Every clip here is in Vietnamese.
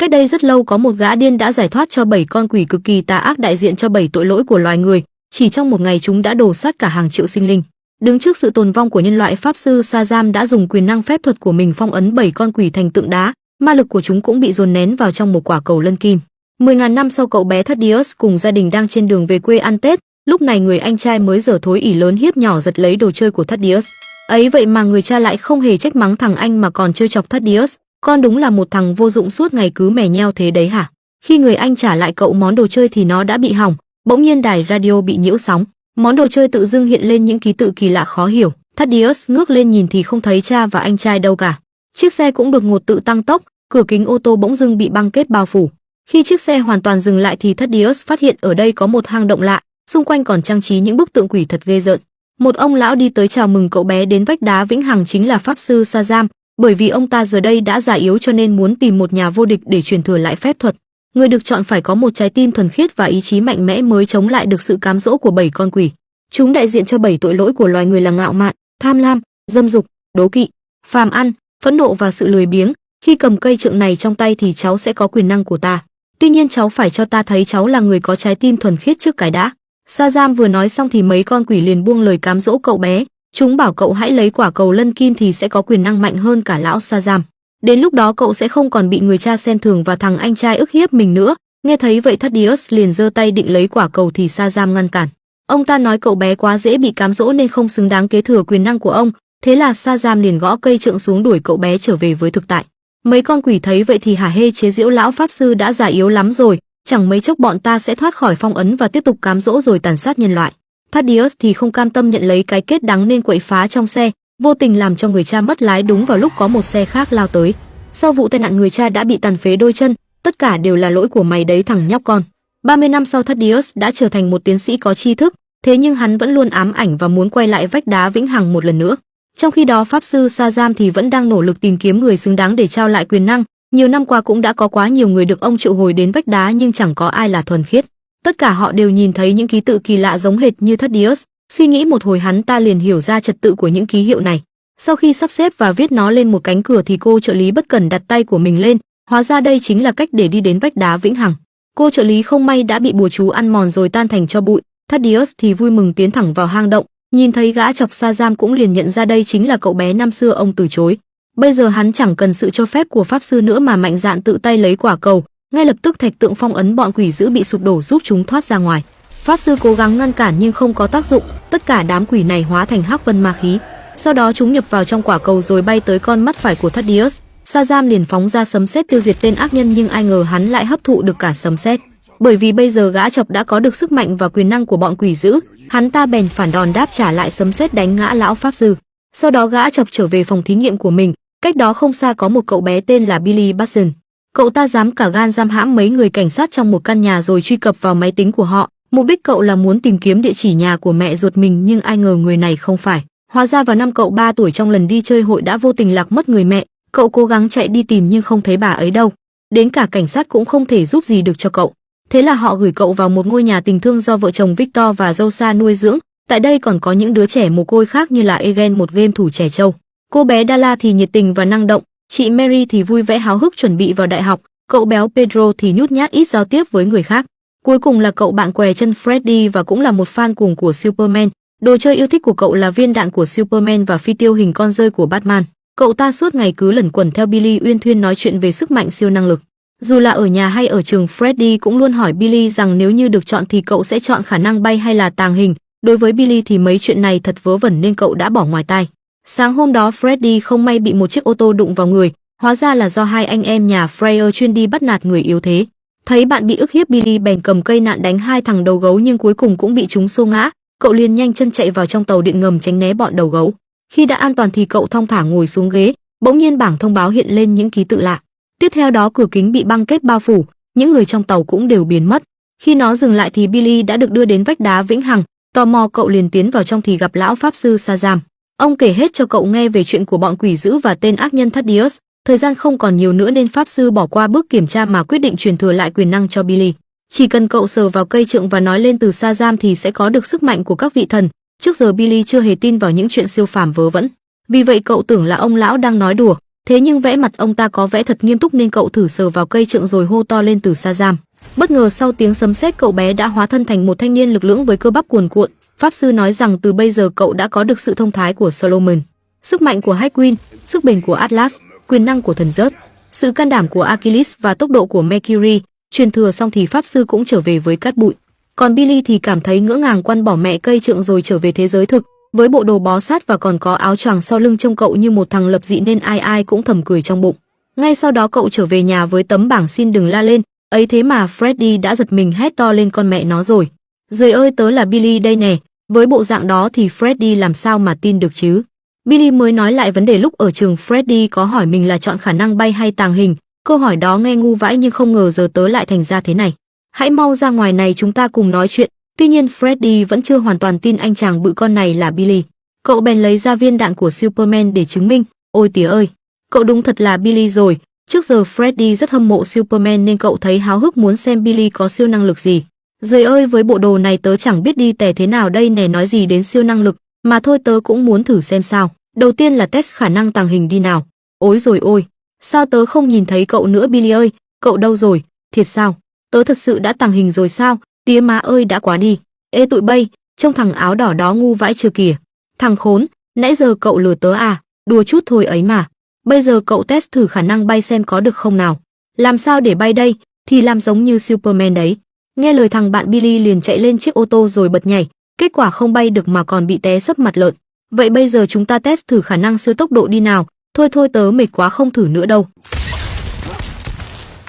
Cách đây rất lâu có một gã điên đã giải thoát cho 7 con quỷ cực kỳ tà ác đại diện cho 7 tội lỗi của loài người, chỉ trong một ngày chúng đã đổ sát cả hàng triệu sinh linh. Đứng trước sự tồn vong của nhân loại, pháp sư Shazam đã dùng quyền năng phép thuật của mình phong ấn 7 con quỷ thành tượng đá, ma lực của chúng cũng bị dồn nén vào trong một quả cầu lân kim. 10.000 năm sau, cậu bé Thaddeus cùng gia đình đang trên đường về quê ăn Tết, lúc này người anh trai mới dở thối ỷ lớn hiếp nhỏ giật lấy đồ chơi của Thaddeus. Ấy vậy mà người cha lại không hề trách mắng thằng anh mà còn trêu chọc Thaddeus, con đúng là một thằng vô dụng suốt ngày cứ mè nheo thế đấy hả? Khi người anh trả lại cậu món đồ chơi thì nó đã bị hỏng, bỗng nhiên đài radio bị nhiễu sóng. Món đồ chơi tự dưng hiện lên những ký tự kỳ lạ khó hiểu. Thaddeus ngước lên nhìn thì không thấy cha và anh trai đâu cả. Chiếc xe cũng đột ngột tự tăng tốc, cửa kính ô tô bỗng dưng bị băng kết bao phủ. Khi chiếc xe hoàn toàn dừng lại thì Thaddeus phát hiện ở đây có một hang động lạ, xung quanh còn trang trí những bức tượng quỷ thật ghê rợn. Một ông lão đi tới chào mừng cậu bé đến vách đá vĩnh hằng chính là pháp sư Shazam, bởi vì ông ta giờ đây đã già yếu cho nên muốn tìm một nhà vô địch để truyền thừa lại phép thuật. Người được chọn phải có một trái tim thuần khiết và ý chí mạnh mẽ mới chống lại được sự cám dỗ của 7 con quỷ. Chúng đại diện cho 7 tội lỗi của loài người là ngạo mạn, tham lam, dâm dục, đố kỵ, phàm ăn, phẫn nộ và sự lười biếng. Khi cầm cây trượng này trong tay thì cháu sẽ có quyền năng của ta. Tuy nhiên cháu phải cho ta thấy cháu là người có trái tim thuần khiết trước cái đã. Shazam vừa nói xong thì mấy con quỷ liền buông lời cám dỗ cậu bé. Chúng bảo cậu hãy lấy quả cầu lân kim thì sẽ có quyền năng mạnh hơn cả lão Shazam. Đến lúc đó cậu sẽ không còn bị người cha xem thường và thằng anh trai ức hiếp mình nữa. Nghe thấy vậy Thaddeus liền giơ tay định lấy quả cầu thì Shazam ngăn cản. Ông ta nói cậu bé quá dễ bị cám dỗ nên không xứng đáng kế thừa quyền năng của ông. Thế là Shazam liền gõ cây trượng xuống đuổi cậu bé trở về với thực tại. Mấy con quỷ thấy vậy thì hả hê chế giễu lão pháp sư đã già yếu lắm rồi, chẳng mấy chốc bọn ta sẽ thoát khỏi phong ấn và tiếp tục cám dỗ rồi tàn sát nhân loại. Thaddeus thì không cam tâm nhận lấy cái kết đắng nên quậy phá trong xe, vô tình làm cho người cha mất lái đúng vào lúc có một xe khác lao tới. Sau vụ tai nạn người cha đã bị tàn phế đôi chân, tất cả đều là lỗi của mày đấy thằng nhóc con. 30 năm sau Thaddeus đã trở thành một tiến sĩ có tri thức, thế nhưng hắn vẫn luôn ám ảnh và muốn quay lại vách đá vĩnh hằng một lần nữa. Trong khi đó pháp sư Shazam thì vẫn đang nỗ lực tìm kiếm người xứng đáng để trao lại quyền năng. Nhiều năm qua cũng đã có quá nhiều người được ông triệu hồi đến vách đá nhưng chẳng có ai là thuần khiết. Tất cả họ đều nhìn thấy những ký tự kỳ lạ giống hệt như Thaddeus. Suy nghĩ một hồi hắn ta liền hiểu ra trật tự của những ký hiệu này. Sau khi sắp xếp và viết nó lên một cánh cửa thì cô trợ lý bất cẩn đặt tay của mình lên. Hóa ra đây chính là cách để đi đến vách đá vĩnh hằng. Cô trợ lý không may đã bị bùa chú ăn mòn rồi tan thành tro bụi. Thaddeus thì vui mừng tiến thẳng vào hang động. Nhìn thấy gã chọc Shazam cũng liền nhận ra đây chính là cậu bé năm xưa ông từ chối. Bây giờ hắn chẳng cần sự cho phép của pháp sư nữa mà mạnh dạn tự tay lấy quả cầu. Ngay lập tức thạch tượng phong ấn bọn quỷ dữ bị sụp đổ giúp chúng thoát ra ngoài. Pháp sư cố gắng ngăn cản nhưng không có tác dụng, tất cả đám quỷ này hóa thành hắc vân ma khí. Sau đó chúng nhập vào trong quả cầu rồi bay tới con mắt phải của Thaddeus. Shazam liền phóng ra sấm sét tiêu diệt tên ác nhân nhưng ai ngờ hắn lại hấp thụ được cả sấm sét. Bởi vì bây giờ gã chọc đã có được sức mạnh và quyền năng của bọn quỷ dữ, hắn ta bèn phản đòn đáp trả lại sấm sét đánh ngã lão pháp sư. Sau đó gã chọc trở về phòng thí nghiệm của mình, cách đó không xa có một cậu bé tên là Billy Batson. Cậu ta dám cả gan giam hãm mấy người cảnh sát trong một căn nhà rồi truy cập vào máy tính của họ. Mục đích cậu là muốn tìm kiếm địa chỉ nhà của mẹ ruột mình nhưng ai ngờ người này không phải. Hóa ra vào năm cậu 3 tuổi trong lần đi chơi hội đã vô tình lạc mất người mẹ. Cậu cố gắng chạy đi tìm nhưng không thấy bà ấy đâu. Đến cả cảnh sát cũng không thể giúp gì được cho cậu. Thế là họ gửi cậu vào một ngôi nhà tình thương do vợ chồng Victor và Rosa nuôi dưỡng. Tại đây còn có những đứa trẻ mồ côi khác như là Egan, một game thủ trẻ trâu. Cô bé Dala thì nhiệt tình và năng động, chị Mary thì vui vẻ háo hức chuẩn bị vào đại học, cậu béo Pedro thì nhút nhát ít giao tiếp với người khác. Cuối cùng là cậu bạn què chân Freddy và cũng là một fan cuồng của Superman. Đồ chơi yêu thích của cậu là viên đạn của Superman và phi tiêu hình con rơi của Batman. Cậu ta suốt ngày cứ lẩn quẩn theo Billy uyên thuyên nói chuyện về sức mạnh siêu năng lực. Dù là ở nhà hay ở trường, Freddy cũng luôn hỏi Billy rằng nếu như được chọn thì cậu sẽ chọn khả năng bay hay là tàng hình. Đối với Billy thì mấy chuyện này thật vớ vẩn nên cậu đã bỏ ngoài tai. Sáng hôm đó Freddy không may bị một chiếc ô tô đụng vào người, hóa ra là do hai anh em nhà Freya chuyên đi bắt nạt người yếu thế. Thấy bạn bị ức hiếp, Billy bèn cầm cây nạn đánh hai thằng đầu gấu nhưng cuối cùng cũng bị chúng xô ngã. Cậu liền nhanh chân chạy vào trong tàu điện ngầm tránh né bọn đầu gấu. Khi đã an toàn thì cậu thong thả ngồi xuống ghế, bỗng nhiên bảng thông báo hiện lên những ký tự lạ. Tiếp theo đó cửa kính bị băng kết bao phủ, những người trong tàu cũng đều biến mất. Khi nó dừng lại thì Billy đã được đưa đến vách đá vĩnh hằng. Tò mò cậu liền tiến vào trong thì gặp lão pháp sư Shazam. Ông kể hết cho cậu nghe về chuyện của bọn quỷ dữ và tên ác nhân Thaddeus. Thời gian không còn nhiều nữa nên pháp sư bỏ qua bước kiểm tra mà quyết định truyền thừa lại quyền năng cho Billy. Chỉ cần cậu sờ vào cây trượng và nói lên từ Shazam thì sẽ có được sức mạnh của các vị thần. Trước giờ Billy chưa hề tin vào những chuyện siêu phàm vớ vẩn. Vì vậy cậu tưởng là ông lão đang nói đùa. Thế nhưng vẽ mặt ông ta có vẻ thật nghiêm túc nên cậu thử sờ vào cây trượng rồi hô to lên từ Shazam. Bất ngờ sau tiếng sấm sét cậu bé đã hóa thân thành một thanh niên lực lưỡng với cơ bắp cuồn cuộn. Pháp sư nói rằng từ bây giờ cậu đã có được sự thông thái của Solomon, sức mạnh của Hawkwind, sức bền của Atlas, quyền năng của thần rớt, sự can đảm của Achilles và tốc độ của Mercury. Truyền thừa xong thì pháp sư cũng trở về với cát bụi. Còn Billy thì cảm thấy ngỡ ngàng quăng bỏ mẹ cây trượng rồi trở về thế giới thực, với bộ đồ bó sát và còn có áo choàng sau lưng trông cậu như một thằng lập dị nên ai ai cũng thầm cười trong bụng. Ngay sau đó cậu trở về nhà với tấm bảng xin đừng la lên, ấy thế mà Freddy đã giật mình hét to lên con mẹ nó rồi. Giời ơi tớ là Billy đây nè, với bộ dạng đó thì Freddy làm sao mà tin được chứ. Billy mới nói lại vấn đề lúc ở trường Freddy có hỏi mình là chọn khả năng bay hay tàng hình. Câu hỏi đó nghe ngu vãi nhưng không ngờ giờ tớ lại thành ra thế này. Hãy mau ra ngoài này chúng ta cùng nói chuyện. Tuy nhiên Freddy vẫn chưa hoàn toàn tin anh chàng bự con này là Billy. Cậu bèn lấy ra viên đạn của Superman để chứng minh. Ôi tía ơi, cậu đúng thật là Billy rồi. Trước giờ Freddy rất hâm mộ Superman nên cậu thấy háo hức muốn xem Billy có siêu năng lực gì. Giời ơi với bộ đồ này tớ chẳng biết đi tè thế nào đây nè, nói gì đến siêu năng lực, mà thôi tớ cũng muốn thử xem sao. Đầu tiên là test khả năng tàng hình đi nào. Ôi rồi ôi, sao tớ không nhìn thấy cậu nữa Billy ơi, cậu đâu rồi, thiệt sao? Tớ thật sự đã tàng hình rồi sao? Tía má ơi đã quá đi. Ê tụi bay, trông thằng áo đỏ đó ngu vãi chưa kìa. Thằng khốn, nãy giờ cậu lừa tớ à? Đùa chút thôi ấy mà. Bây giờ cậu test thử khả năng bay xem có được không nào. Làm sao để bay đây? Thì làm giống như Superman đấy. Nghe lời thằng bạn Billy liền chạy lên chiếc ô tô rồi bật nhảy. Kết quả không bay được mà còn bị té sấp mặt lợn. Vậy bây giờ chúng ta test thử khả năng siêu tốc độ đi nào. Thôi thôi tớ mệt quá không thử nữa đâu.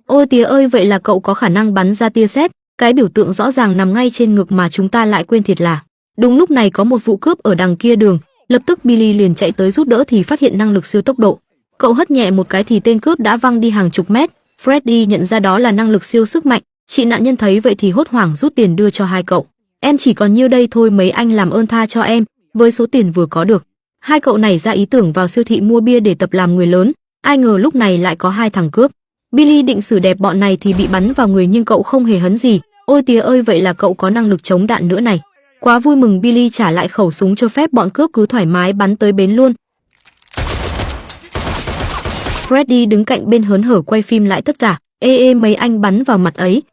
Ôi tía ơi vậy là cậu có khả năng bắn ra tia sét. Cái biểu tượng rõ ràng nằm ngay trên ngực mà chúng ta lại quên thiệt là. Đúng lúc này có một vụ cướp ở đằng kia đường. Lập tức Billy liền chạy tới giúp đỡ thì phát hiện năng lực siêu tốc độ. Cậu hất nhẹ một cái thì tên cướp đã văng đi hàng chục mét. Freddy nhận ra đó là năng lực siêu sức mạnh. Chị nạn nhân thấy vậy thì hốt hoảng rút tiền đưa cho hai cậu. Em chỉ còn nhiêu đây thôi mấy anh làm ơn tha cho em. Với số tiền vừa có được, hai cậu nảy ra ý tưởng vào siêu thị mua bia để tập làm người lớn. Ai ngờ lúc này lại có hai thằng cướp. Billy định xử đẹp bọn này thì bị bắn vào người nhưng cậu không hề hấn gì. Ôi tía ơi vậy là cậu có năng lực chống đạn nữa này. Quá vui mừng Billy trả lại khẩu súng cho phép bọn cướp cứ thoải mái bắn tới bến luôn. Freddy đứng cạnh bên hớn hở quay phim lại tất cả. Ê mấy anh bắn vào mặt ấy.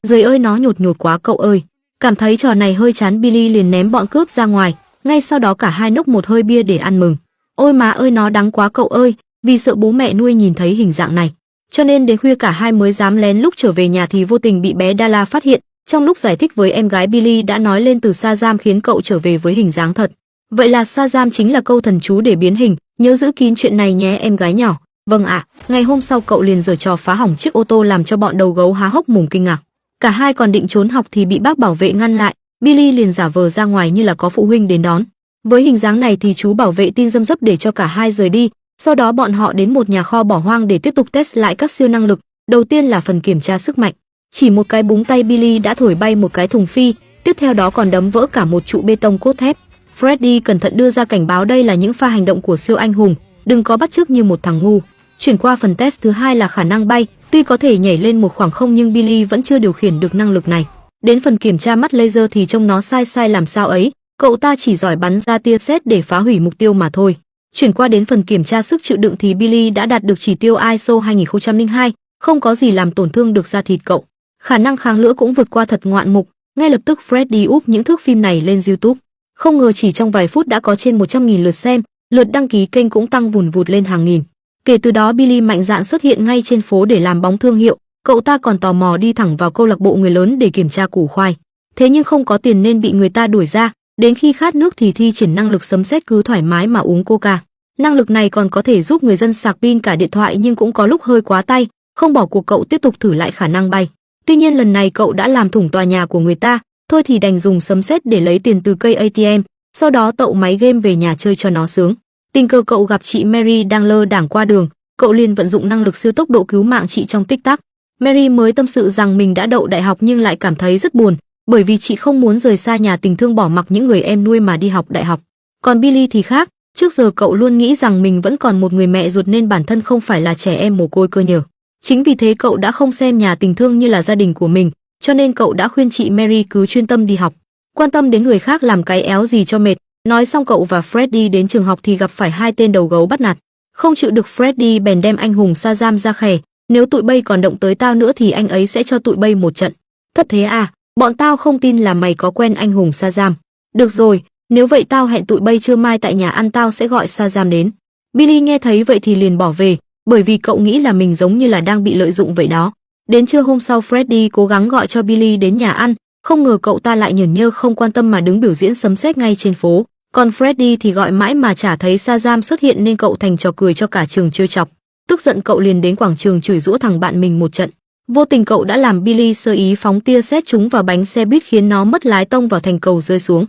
Giời ơi nó nhột nhột quá cậu ơi. Cảm thấy trò này hơi chán Billy liền ném bọn cướp ra ngoài. Ngay sau đó cả hai nốc một hơi bia để ăn mừng. Ôi má ơi nó đắng quá cậu ơi. Vì sợ bố mẹ nuôi nhìn thấy hình dạng này, cho nên đến khuya cả hai mới dám lén lúc trở về nhà thì vô tình bị bé Dala phát hiện. Trong lúc giải thích với em gái Billy đã nói lên từ Shazam khiến cậu trở về với hình dáng thật. Vậy là Shazam chính là câu thần chú để biến hình. Nhớ giữ kín chuyện này nhé em gái nhỏ. Vâng ạ. Ngày hôm sau cậu liền giở trò phá hỏng chiếc ô tô làm cho bọn đầu gấu há hốc mồm kinh ngạc. Cả hai còn định trốn học thì bị bác bảo vệ ngăn lại. Billy liền giả vờ ra ngoài như là có phụ huynh đến đón. Với hình dáng này thì chú bảo vệ tin dâm dấp để cho cả hai rời đi. Sau đó bọn họ đến một nhà kho bỏ hoang để tiếp tục test lại các siêu năng lực. Đầu tiên là phần kiểm tra sức mạnh. Chỉ một cái búng tay Billy đã thổi bay một cái thùng phi, tiếp theo đó còn đấm vỡ cả một trụ bê tông cốt thép. Freddy cẩn thận đưa ra cảnh báo đây là những pha hành động của siêu anh hùng, đừng có bắt chước như một thằng ngu. Chuyển qua phần test thứ hai là khả năng bay, tuy có thể nhảy lên một khoảng không nhưng Billy vẫn chưa điều khiển được năng lực này. Đến phần kiểm tra mắt laser thì trông nó sai làm sao ấy, cậu ta chỉ giỏi bắn ra tia sét để phá hủy mục tiêu mà thôi. Chuyển qua đến phần kiểm tra sức chịu đựng thì Billy đã đạt được chỉ tiêu ISO 2002, không có gì làm tổn thương được da thịt cậu. Khả năng kháng lửa cũng vượt qua thật ngoạn mục, ngay lập tức Freddy úp những thước phim này lên YouTube. Không ngờ chỉ trong vài phút đã có trên 100.000 lượt xem, lượt đăng ký kênh cũng tăng vùn vụt lên hàng nghìn. Kể từ đó Billy mạnh dạn xuất hiện ngay trên phố để làm bóng thương hiệu, cậu ta còn tò mò đi thẳng vào câu lạc bộ người lớn để kiểm tra củ khoai. Thế nhưng không có tiền nên bị người ta đuổi ra, đến khi khát nước thì thi triển năng lực sấm sét cứ thoải mái mà uống Coca. Năng lực này còn có thể giúp người dân sạc pin cả điện thoại nhưng cũng có lúc hơi quá tay, không bỏ cuộc cậu tiếp tục thử lại khả năng bay. Tuy nhiên lần này cậu đã làm thủng tòa nhà của người ta, thôi thì đành dùng sấm sét để lấy tiền từ cây ATM, sau đó tậu máy game về nhà chơi cho nó sướng. Tình cờ cậu gặp chị Mary đang lơ đãng qua đường, cậu liền vận dụng năng lực siêu tốc độ cứu mạng chị trong tích tắc. Mary mới tâm sự rằng mình đã đậu đại học nhưng lại cảm thấy rất buồn, bởi vì chị không muốn rời xa nhà tình thương bỏ mặc những người em nuôi mà đi học đại học. Còn Billy thì khác, trước giờ cậu luôn nghĩ rằng mình vẫn còn một người mẹ ruột nên bản thân không phải là trẻ em mồ côi cơ nhờ. Chính vì thế cậu đã không xem nhà tình thương như là gia đình của mình, cho nên cậu đã khuyên chị Mary cứ chuyên tâm đi học. Quan tâm đến người khác làm cái éo gì cho mệt, Nói xong cậu và Freddy đến trường học thì gặp phải hai tên đầu gấu bắt nạt. Không chịu được Freddy bèn đem anh hùng Shazam ra khè, nếu tụi bay còn động tới tao nữa thì anh ấy sẽ cho tụi bay một trận. Thật thế à, bọn tao không tin là mày có quen anh hùng Shazam. Được rồi, nếu vậy tao hẹn tụi bay trưa mai tại nhà ăn, tao sẽ gọi Shazam đến. Billy nghe thấy vậy thì liền bỏ về, bởi vì cậu nghĩ là mình giống như là đang bị lợi dụng vậy đó. Đến trưa hôm sau Freddy cố gắng gọi cho Billy đến nhà ăn, không ngờ cậu ta lại nhởn nhơ không quan tâm mà đứng biểu diễn sấm sét ngay trên phố. Còn Freddy thì gọi mãi mà chả thấy Shazam xuất hiện nên cậu thành trò cười cho cả trường trêu chọc. Tức giận cậu liền đến quảng trường chửi giũa thằng bạn mình một trận. Vô tình cậu đã làm Billy sơ ý phóng tia sét trúng vào bánh xe buýt khiến nó mất lái tông vào thành cầu rơi xuống.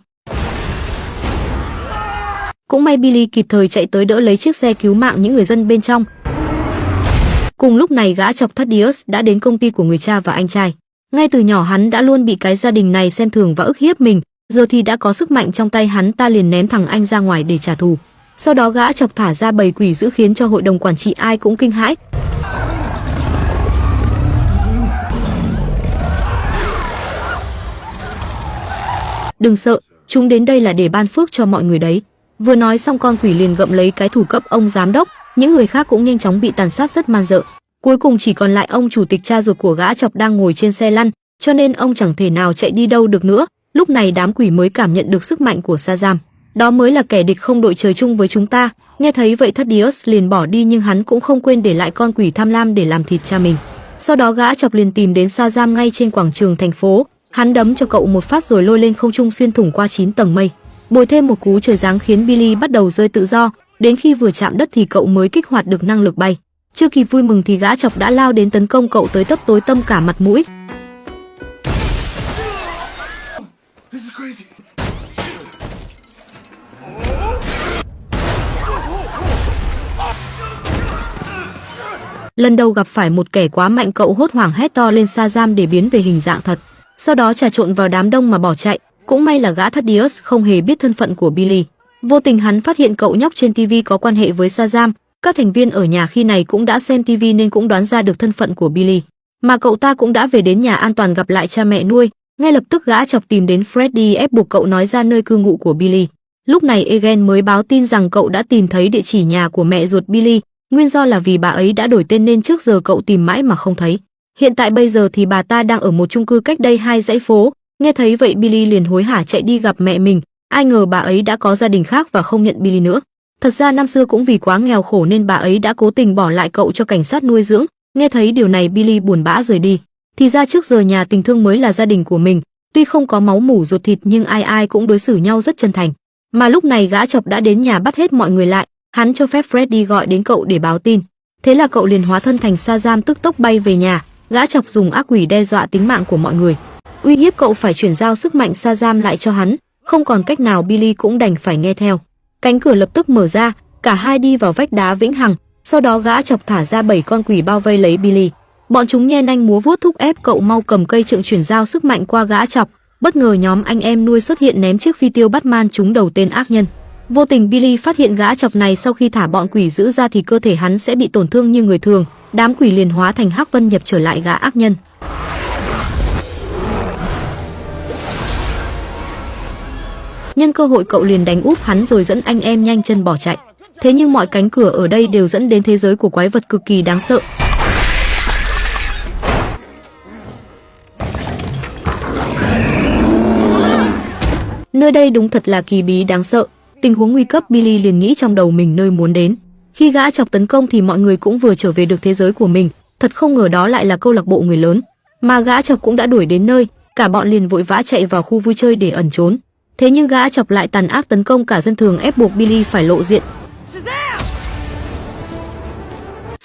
Cũng may Billy kịp thời chạy tới đỡ lấy chiếc xe cứu mạng những người dân bên trong. Cùng lúc này gã chọc Thaddeus đã đến công ty của người cha và anh trai. Ngay từ nhỏ hắn đã luôn bị cái gia đình này xem thường và ức hiếp mình, giờ thì đã có sức mạnh trong tay, hắn ta liền ném thằng anh ra ngoài để trả thù. Sau đó gã chọc thả ra bầy quỷ dữ khiến cho hội đồng quản trị ai cũng kinh hãi. Đừng sợ, chúng đến đây là để ban phước cho mọi người đấy. Vừa nói xong con quỷ liền gậm lấy cái thủ cấp ông giám đốc, những người khác cũng nhanh chóng bị tàn sát rất man rợ. Cuối cùng chỉ còn lại ông chủ tịch cha ruột của gã chọc đang ngồi trên xe lăn, cho nên ông chẳng thể nào chạy đi đâu được nữa. Lúc này đám quỷ mới cảm nhận được sức mạnh của Shazam. Đó mới là kẻ địch không đội trời chung với chúng ta. Nghe thấy vậy Thaddeus liền bỏ đi, nhưng hắn cũng không quên để lại con quỷ tham lam để làm thịt cha mình. Sau đó gã chọc liền tìm đến Shazam ngay trên quảng trường thành phố. Hắn đấm cho cậu một phát rồi lôi lên không trung xuyên thủng qua 9 tầng mây. Bồi thêm một cú trời giáng khiến Billy bắt đầu rơi tự do, đến khi vừa chạm đất thì cậu mới kích hoạt được năng lực bay. Chưa kịp vui mừng thì gã chọc đã lao đến tấn công cậu tới tấp tối tăm cả mặt mũi. Lần đầu gặp phải một kẻ quá mạnh, cậu hốt hoảng hét to lên Shazam để biến về hình dạng thật, sau đó trà trộn vào đám đông mà bỏ chạy. Cũng may là gã Thaddeus không hề biết thân phận của Billy. Vô tình hắn phát hiện cậu nhóc trên TV có quan hệ với Shazam. Các thành viên ở nhà khi này cũng đã xem TV nên cũng đoán ra được thân phận của Billy. Mà cậu ta cũng đã về đến nhà an toàn gặp lại cha mẹ nuôi. Ngay lập tức gã chọc tìm đến Freddy ép buộc cậu nói ra nơi cư ngụ của Billy. Lúc này Egan mới báo tin rằng cậu đã tìm thấy địa chỉ nhà của mẹ ruột Billy. Nguyên do là vì bà ấy đã đổi tên nên trước giờ cậu tìm mãi mà không thấy. Hiện tại bây giờ thì bà ta đang ở một chung cư cách đây 2 dãy phố. Nghe thấy vậy Billy liền hối hả chạy đi gặp mẹ mình. Ai ngờ bà ấy đã có gia đình khác và không nhận Billy nữa. Thật ra năm xưa cũng vì quá nghèo khổ nên bà ấy đã cố tình bỏ lại cậu cho cảnh sát nuôi dưỡng. Nghe thấy điều này Billy buồn bã rời đi. Thì ra trước giờ nhà tình thương mới là gia đình của mình. Tuy không có máu mủ ruột thịt nhưng ai ai cũng đối xử nhau rất chân thành. Mà lúc này gã chọc đã đến nhà bắt hết mọi người lại. Hắn cho phép Freddy gọi đến cậu để báo tin. Thế là cậu liền hóa thân thành Shazam tức tốc bay về nhà. Gã chọc dùng ác quỷ đe dọa tính mạng của mọi người, uy hiếp cậu phải chuyển giao sức mạnh Shazam lại cho hắn. Không còn cách nào, Billy cũng đành phải nghe theo. Cánh cửa lập tức mở ra, cả hai đi vào vách đá vĩnh hằng. Sau đó gã chọc thả ra 7 con quỷ bao vây lấy Billy. Bọn chúng nhe nanh múa vuốt thúc ép cậu mau cầm cây trượng chuyển giao sức mạnh qua gã chọc. Bất ngờ nhóm anh em nuôi xuất hiện ném chiếc phi tiêu Batman trúng đầu tên ác nhân. Vô tình Billy phát hiện gã chọc này sau khi thả bọn quỷ dữ ra thì cơ thể hắn sẽ bị tổn thương như người thường. Đám quỷ liền hóa thành hắc vân nhập trở lại gã ác nhân. Nhân cơ hội cậu liền đánh úp hắn rồi dẫn anh em nhanh chân bỏ chạy. Thế nhưng mọi cánh cửa ở đây đều dẫn đến thế giới của quái vật cực kỳ đáng sợ. Nơi đây đúng thật là kỳ bí đáng sợ. Tình huống nguy cấp, Billy liền nghĩ trong đầu mình nơi muốn đến. Khi gã chọc tấn công thì mọi người cũng vừa trở về được thế giới của mình. Thật không ngờ đó lại là câu lạc bộ người lớn. Mà gã chọc cũng đã đuổi đến nơi, cả bọn liền vội vã chạy vào khu vui chơi để ẩn trốn. Thế nhưng gã chọc lại tàn ác tấn công cả dân thường, ép buộc Billy phải lộ diện.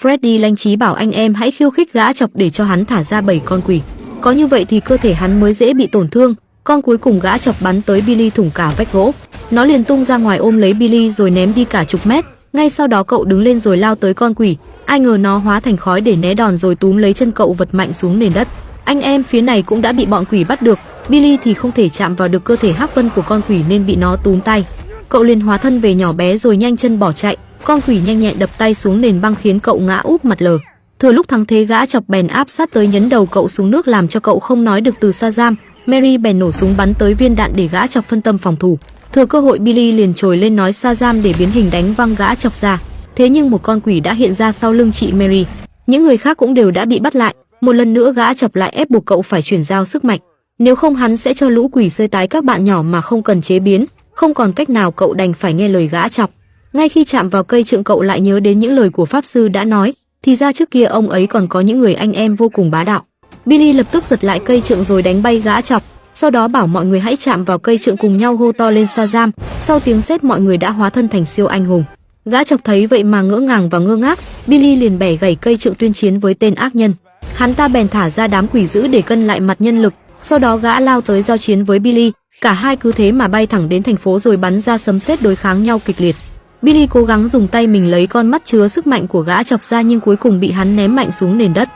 Freddy lanh trí bảo anh em hãy khiêu khích gã chọc để cho hắn thả ra 7 con quỷ. Có như vậy thì cơ thể hắn mới dễ bị tổn thương. Con cuối cùng gã chọc bắn tới Billy thủng cả vách gỗ. Nó liền tung ra ngoài ôm lấy Billy rồi ném đi cả chục mét. Ngay sau đó cậu đứng lên rồi lao tới con quỷ. Ai ngờ nó hóa thành khói để né đòn rồi túm lấy chân cậu vật mạnh xuống nền đất. Anh em phía này cũng đã bị bọn quỷ bắt được. Billy thì không thể chạm vào được cơ thể hắc vân của con quỷ nên bị nó túm tay. Cậu liền hóa thân về nhỏ bé rồi nhanh chân bỏ chạy. Con quỷ nhanh nhẹn đập tay xuống nền băng khiến cậu ngã úp mặt lờ. Thừa lúc thắng thế gã chọc bèn áp sát tới nhấn đầu cậu xuống nước làm cho cậu không nói được từ Shazam. Mary bèn nổ súng bắn tới viên đạn để gã chọc phân tâm phòng thủ. Thừa cơ hội Billy liền trồi lên nói Shazam để biến hình đánh văng gã chọc ra. Thế nhưng một con quỷ đã hiện ra sau lưng chị Mary. Những người khác cũng đều đã bị bắt lại. Một lần nữa gã chọc lại ép buộc cậu phải chuyển giao sức mạnh. Nếu không hắn sẽ cho lũ quỷ sơi tái các bạn nhỏ mà không cần chế biến. Không còn cách nào cậu đành phải nghe lời gã chọc. Ngay khi chạm vào cây trượng cậu lại nhớ đến những lời của pháp sư đã nói. Thì ra trước kia ông ấy còn có những người anh em vô cùng bá đạo. Billy lập tức giật lại cây trượng rồi đánh bay gã chọc. Sau đó bảo mọi người hãy chạm vào cây trượng cùng nhau hô to lên Shazam. Sau tiếng sét mọi người đã hóa thân thành siêu anh hùng. Gã chọc thấy vậy mà ngỡ ngàng và ngơ ngác. Billy liền bẻ gãy cây trượng tuyên chiến với tên ác nhân. Hắn ta bèn thả ra đám quỷ dữ để cân lại mặt nhân lực. Sau đó gã lao tới giao chiến với Billy. Cả hai cứ thế mà bay thẳng đến thành phố rồi bắn ra sấm sét đối kháng nhau kịch liệt. Billy cố gắng dùng tay mình lấy con mắt chứa sức mạnh của gã chọc ra nhưng cuối cùng bị hắn ném mạnh xuống nền đất.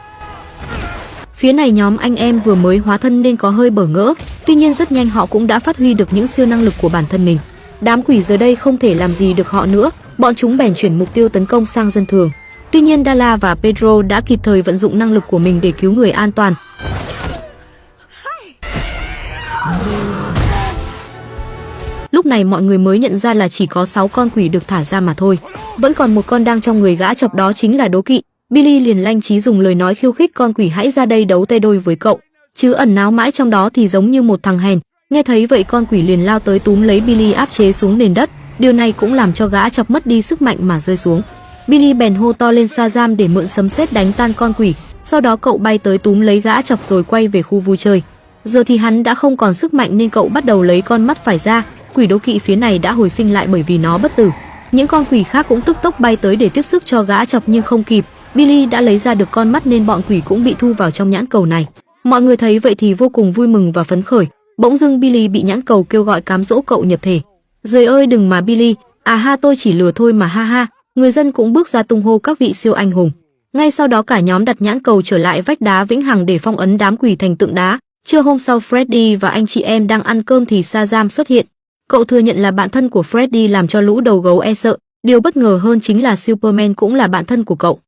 Phía này nhóm anh em vừa mới hóa thân nên có hơi bỡ ngỡ, tuy nhiên rất nhanh họ cũng đã phát huy được những siêu năng lực của bản thân mình. Đám quỷ giờ đây không thể làm gì được họ nữa, bọn chúng bèn chuyển mục tiêu tấn công sang dân thường. Tuy nhiên Dala và Pedro đã kịp thời vận dụng năng lực của mình để cứu người an toàn. Lúc này mọi người mới nhận ra là chỉ có 6 con quỷ được thả ra mà thôi. Vẫn còn một con đang trong người gã chọc, đó chính là đố kỵ. Billy liền lanh trí dùng lời nói khiêu khích con quỷ hãy ra đây đấu tay đôi với cậu. Chứ ẩn náu mãi trong đó thì giống như một thằng hèn. Nghe thấy vậy con quỷ liền lao tới túm lấy Billy áp chế xuống nền đất. Điều này cũng làm cho gã chọc mất đi sức mạnh mà rơi xuống. Billy bèn hô to lên Shazam để mượn sấm sét đánh tan con quỷ. Sau đó cậu bay tới túm lấy gã chọc rồi quay về khu vui chơi. Giờ thì hắn đã không còn sức mạnh nên cậu bắt đầu lấy con mắt phải ra. Quỷ đố kỵ phía này đã hồi sinh lại bởi vì nó bất tử. Những con quỷ khác cũng tức tốc bay tới để tiếp sức cho gã chọc nhưng không kịp. Billy đã lấy ra được con mắt nên bọn quỷ cũng bị thu vào trong nhãn cầu này. Mọi người thấy vậy thì vô cùng vui mừng và phấn khởi. Bỗng dưng Billy bị nhãn cầu kêu gọi cám dỗ cậu nhập thể. Giời ơi đừng mà Billy, à ha tôi chỉ lừa thôi mà ha ha. Người dân cũng bước ra tung hô các vị siêu anh hùng. Ngay sau đó cả nhóm đặt nhãn cầu trở lại vách đá vĩnh hằng để phong ấn đám quỷ thành tượng đá. Trưa hôm sau Freddy và anh chị em đang ăn cơm thì Shazam xuất hiện. Cậu thừa nhận là bạn thân của Freddy làm cho lũ đầu gấu e sợ. Điều bất ngờ hơn chính là Superman cũng là bạn thân của cậu.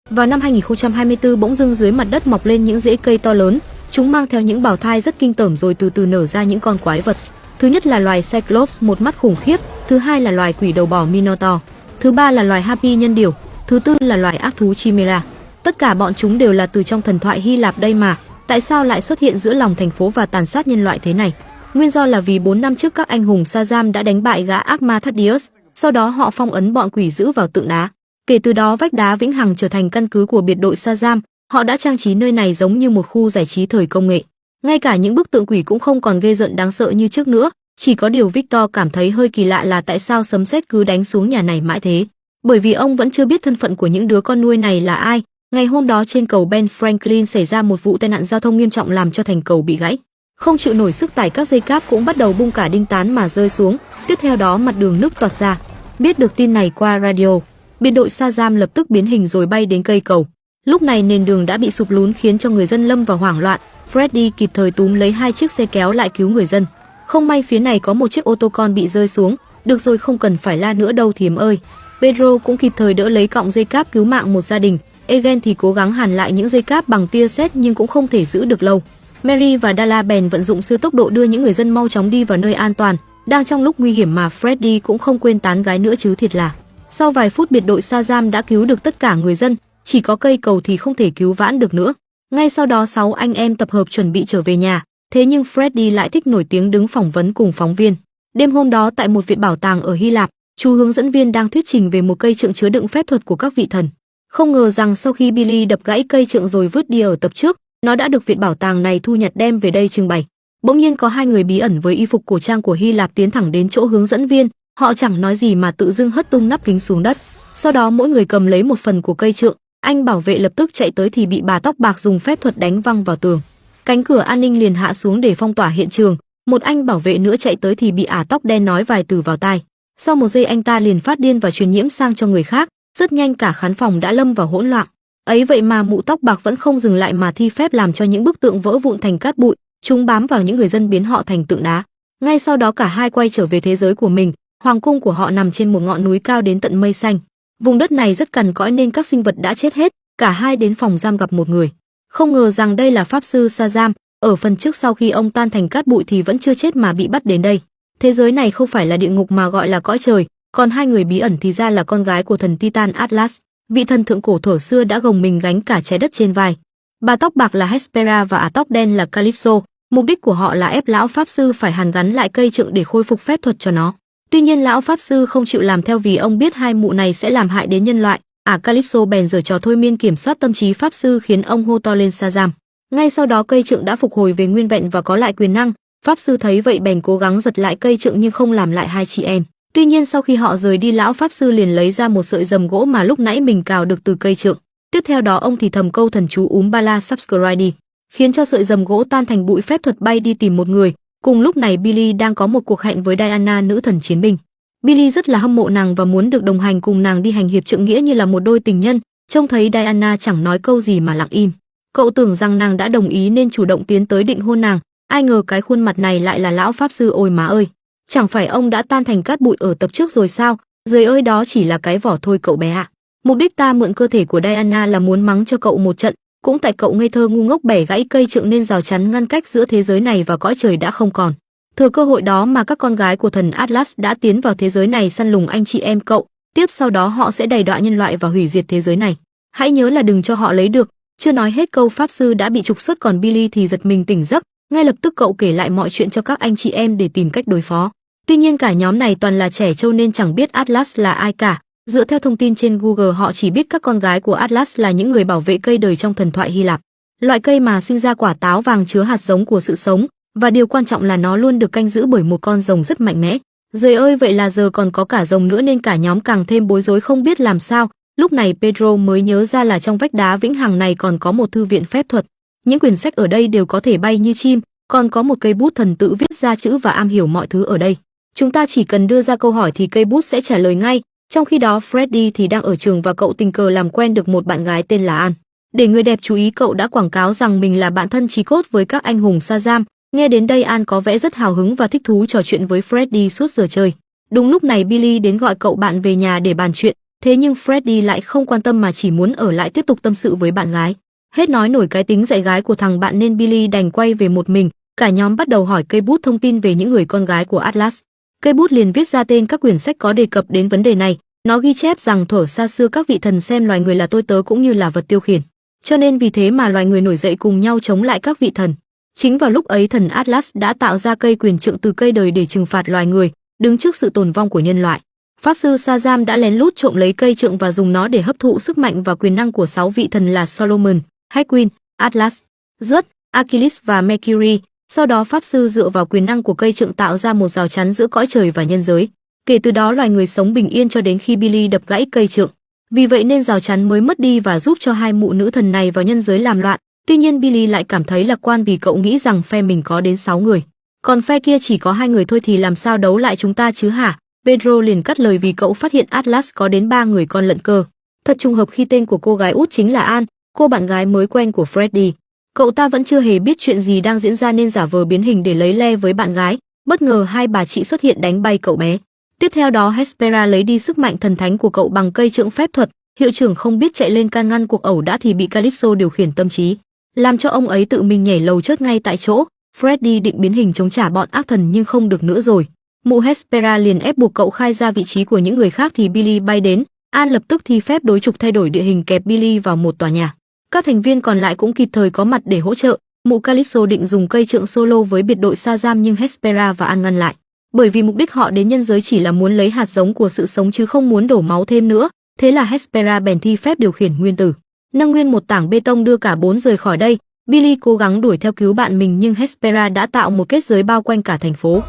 Vào năm 2024 bỗng dưng dưới mặt đất mọc lên những rễ cây to lớn. Chúng mang theo những bào thai rất kinh tởm rồi từ từ nở ra những con quái vật. Thứ nhất là loài Cyclops một mắt khủng khiếp, thứ hai là loài quỷ đầu bò Minotaur, thứ ba là loài Harpy nhân điểu, thứ tư là loài ác thú Chimera. Tất cả bọn chúng đều là từ trong thần thoại Hy Lạp đây mà. Tại sao lại xuất hiện giữa lòng thành phố và tàn sát nhân loại thế này? Nguyên do là vì 4 năm trước các anh hùng Shazam đã đánh bại gã ác ma Thaddeus, sau đó họ phong ấn bọn quỷ dữ vào tượng đá. Kể từ đó vách đá vĩnh hằng trở thành căn cứ của biệt đội Shazam, họ đã trang trí nơi này giống như một khu giải trí thời công nghệ. Ngay cả những bức tượng quỷ cũng không còn ghê rợn đáng sợ như trước nữa, chỉ có điều Victor cảm thấy hơi kỳ lạ là tại sao sấm sét cứ đánh xuống nhà này mãi thế. Bởi vì ông vẫn chưa biết thân phận của những đứa con nuôi này là ai. Ngày hôm đó trên cầu Ben Franklin xảy ra một vụ tai nạn giao thông nghiêm trọng làm cho thành cầu bị gãy. Không chịu nổi sức tải các dây cáp cũng bắt đầu bung cả đinh tán mà rơi xuống, tiếp theo đó mặt đường nứt toạc ra. Biết được tin này qua radio, biệt đội Shazam lập tức biến hình rồi bay đến cây cầu. Lúc này nền đường đã bị sụp lún khiến cho người dân lâm vào hoảng loạn. Freddy kịp thời túm lấy 2 chiếc xe kéo lại cứu người dân. Không may phía này có một chiếc ô tô con bị rơi xuống. Được rồi không cần phải la nữa đâu thím ơi. Pedro cũng kịp thời đỡ lấy cọng dây cáp cứu mạng một gia đình. Egan thì cố gắng hàn lại những dây cáp bằng tia sét nhưng cũng không thể giữ được lâu. Mary và Dala bèn vận dụng siêu tốc độ đưa những người dân mau chóng đi vào nơi an toàn. Đang trong lúc nguy hiểm mà Freddy cũng không quên tán gái nữa chứ thiệt là. Sau vài phút biệt đội Shazam đã cứu được tất cả người dân, chỉ có cây cầu thì không thể cứu vãn được nữa. Ngay sau đó 6 anh em tập hợp chuẩn bị trở về nhà, thế nhưng Freddy lại thích nổi tiếng đứng phỏng vấn cùng phóng viên. Đêm hôm đó tại một viện bảo tàng ở Hy Lạp, chú hướng dẫn viên đang thuyết trình về một cây trượng chứa đựng phép thuật của các vị thần. Không ngờ rằng sau khi Billy đập gãy cây trượng rồi vứt đi ở tập trước, nó đã được viện bảo tàng này thu nhặt đem về đây trưng bày. Bỗng nhiên có 2 người bí ẩn với y phục cổ trang của Hy Lạp tiến thẳng đến chỗ hướng dẫn viên, họ chẳng nói gì mà tự dưng hất tung nắp kính xuống đất. Sau đó mỗi người cầm lấy một phần của cây trượng, anh bảo vệ lập tức chạy tới thì bị bà tóc bạc dùng phép thuật đánh văng vào tường. Cánh cửa an ninh liền hạ xuống để phong tỏa hiện trường, một anh bảo vệ nữa chạy tới thì bị ả tóc đen nói vài từ vào tai. Sau một giây anh ta liền phát điên và truyền nhiễm sang cho người khác, rất nhanh cả khán phòng đã lâm vào hỗn loạn. Ấy vậy mà mụ tóc bạc vẫn không dừng lại mà thi phép làm cho những bức tượng vỡ vụn thành cát bụi, chúng bám vào những người dân biến họ thành tượng đá. Ngay sau đó cả hai quay trở về thế giới của mình, hoàng cung của họ nằm trên một ngọn núi cao đến tận mây xanh. Vùng đất này rất cằn cõi nên các sinh vật đã chết hết, cả hai đến phòng giam gặp một người. Không ngờ rằng đây là pháp sư Shazam, ở phần trước sau khi ông tan thành cát bụi thì vẫn chưa chết mà bị bắt đến đây. Thế giới này không phải là địa ngục mà gọi là cõi trời, còn hai người bí ẩn thì ra là con gái của thần Titan Atlas, vị thần thượng cổ thuở xưa đã gồng mình gánh cả trái đất trên vai. Bà tóc bạc là Hespera và ả tóc đen là Calypso, mục đích của họ là ép lão pháp sư phải hàn gắn lại cây trượng để khôi phục phép thuật cho nó. Tuy nhiên lão pháp sư không chịu làm theo vì ông biết hai mụ này sẽ làm hại đến nhân loại. Ả Calypso bèn giở trò thôi miên kiểm soát tâm trí pháp sư khiến ông hô to lên Shazam. Ngay sau đó cây trượng đã phục hồi về nguyên vẹn và có lại quyền năng. Pháp sư thấy vậy bèn cố gắng giật lại cây trượng nhưng không làm lại hai chị em. Tuy nhiên sau khi họ rời đi, lão pháp sư liền lấy ra một sợi rầm gỗ mà lúc nãy mình cào được từ cây trượng. Tiếp theo đó ông thì thầm câu thần chú Umbala Subscribe đi, khiến cho sợi rầm gỗ tan thành bụi, phép thuật bay đi tìm một người. Cùng lúc này Billy đang có một cuộc hẹn với Diana, nữ thần chiến binh. Billy rất là hâm mộ nàng và muốn được đồng hành cùng nàng đi hành hiệp trượng nghĩa như là một đôi tình nhân. Trông thấy Diana chẳng nói câu gì mà lặng im. Cậu tưởng rằng nàng đã đồng ý nên chủ động tiến tới định hôn nàng. Ai ngờ cái khuôn mặt này lại là lão pháp sư. Ôi má ơi, chẳng phải ông đã tan thành cát bụi ở tập trước rồi sao? Giời ơi, đó chỉ là cái vỏ thôi cậu bé ạ. Mục đích ta mượn cơ thể của Diana là muốn mắng cho cậu một trận. Cũng tại cậu ngây thơ ngu ngốc bẻ gãy cây trượng nên rào chắn ngăn cách giữa thế giới này và cõi trời đã không còn. Thừa cơ hội đó mà các con gái của thần Atlas đã tiến vào thế giới này săn lùng anh chị em cậu. Tiếp sau đó họ sẽ đày đọa nhân loại và hủy diệt thế giới này. Hãy nhớ là đừng cho họ lấy được. Chưa nói hết câu pháp sư đã bị trục xuất, còn Billy thì giật mình tỉnh giấc. Ngay lập tức cậu kể lại mọi chuyện cho các anh chị em để tìm cách đối phó. Tuy nhiên cả nhóm này toàn là trẻ trâu nên chẳng biết Atlas là ai cả. Dựa theo thông tin trên Google, họ chỉ biết các con gái của Atlas là những người bảo vệ cây đời trong thần thoại Hy Lạp. Loại cây mà sinh ra quả táo vàng chứa hạt giống của sự sống, và điều quan trọng là nó luôn được canh giữ bởi một con rồng rất mạnh mẽ. Giời ơi, vậy là giờ còn có cả rồng nữa nên cả nhóm càng thêm bối rối không biết làm sao. Lúc này Pedro mới nhớ ra là trong vách đá vĩnh hằng này còn có một thư viện phép thuật. Những quyển sách ở đây đều có thể bay như chim, còn có một cây bút thần tự viết ra chữ và am hiểu mọi thứ ở đây. Chúng ta chỉ cần đưa ra câu hỏi thì cây bút sẽ trả lời ngay. Trong khi đó Freddy thì đang ở trường và cậu tình cờ làm quen được một bạn gái tên là An. Để người đẹp chú ý, cậu đã quảng cáo rằng mình là bạn thân chí cốt với các anh hùng Shazam. Nghe đến đây An có vẻ rất hào hứng và thích thú trò chuyện với Freddy suốt giờ chơi. Đúng lúc này Billy đến gọi cậu bạn về nhà để bàn chuyện, thế nhưng Freddy lại không quan tâm mà chỉ muốn ở lại tiếp tục tâm sự với bạn gái. Hết nói nổi cái tính dạy gái của thằng bạn nên Billy đành quay về một mình. Cả nhóm bắt đầu hỏi cây bút thông tin về những người con gái của Atlas. Cây bút liền viết ra tên các quyển sách có đề cập đến vấn đề này. Nó ghi chép rằng thuở xa xưa các vị thần xem loài người là tôi tớ cũng như là vật tiêu khiển. Cho nên vì thế mà loài người nổi dậy cùng nhau chống lại các vị thần. Chính vào lúc ấy thần Atlas đã tạo ra cây quyền trượng từ cây đời để trừng phạt loài người, đứng trước sự tồn vong của nhân loại. Pháp sư Shazam đã lén lút trộm lấy cây trượng và dùng nó để hấp thụ sức mạnh và quyền năng của 6 vị thần là Solomon, Heckwin, Atlas, Zeus, Achilles và Mercury. Sau đó pháp sư dựa vào quyền năng của cây trượng tạo ra một rào chắn giữa cõi trời và nhân giới. Kể từ đó loài người sống bình yên cho đến khi Billy đập gãy cây trượng. Vì vậy nên rào chắn mới mất đi và giúp cho hai mụ nữ thần này vào nhân giới làm loạn. Tuy nhiên Billy lại cảm thấy lạc quan vì cậu nghĩ rằng phe mình có đến 6 người, còn phe kia chỉ có 2 người thôi thì làm sao đấu lại chúng ta chứ hả? Pedro liền cắt lời vì cậu phát hiện Atlas có đến 3 người con lận cơ. Thật trùng hợp khi tên của cô gái út chính là An, cô bạn gái mới quen của Freddy. Cậu ta vẫn chưa hề biết chuyện gì đang diễn ra nên giả vờ biến hình để lấy le với bạn gái. Bất ngờ hai bà chị xuất hiện đánh bay cậu bé. Tiếp theo đó Hespera lấy đi sức mạnh thần thánh của cậu bằng cây trượng phép thuật. Hiệu trưởng không biết chạy lên can ngăn cuộc ẩu đả thì bị Calypso điều khiển tâm trí, làm cho ông ấy tự mình nhảy lầu chết ngay tại chỗ. Freddy định biến hình chống trả bọn ác thần nhưng không được nữa rồi. Mụ Hespera liền ép buộc cậu khai ra vị trí của những người khác thì Billy bay đến. An lập tức thi phép đối trục thay đổi địa hình kẹp Billy vào một tòa nhà. Các thành viên còn lại cũng kịp thời có mặt để hỗ trợ. Mụ Calypso định dùng cây trượng solo với biệt đội Shazam nhưng Hespera và An ngăn lại. Bởi vì mục đích họ đến nhân giới chỉ là muốn lấy hạt giống của sự sống chứ không muốn đổ máu thêm nữa. Thế là Hespera bèn thi phép điều khiển nguyên tử, nâng nguyên một tảng bê tông đưa cả 4 rời khỏi đây. Billy cố gắng đuổi theo cứu bạn mình nhưng Hespera đã tạo một kết giới bao quanh cả thành phố.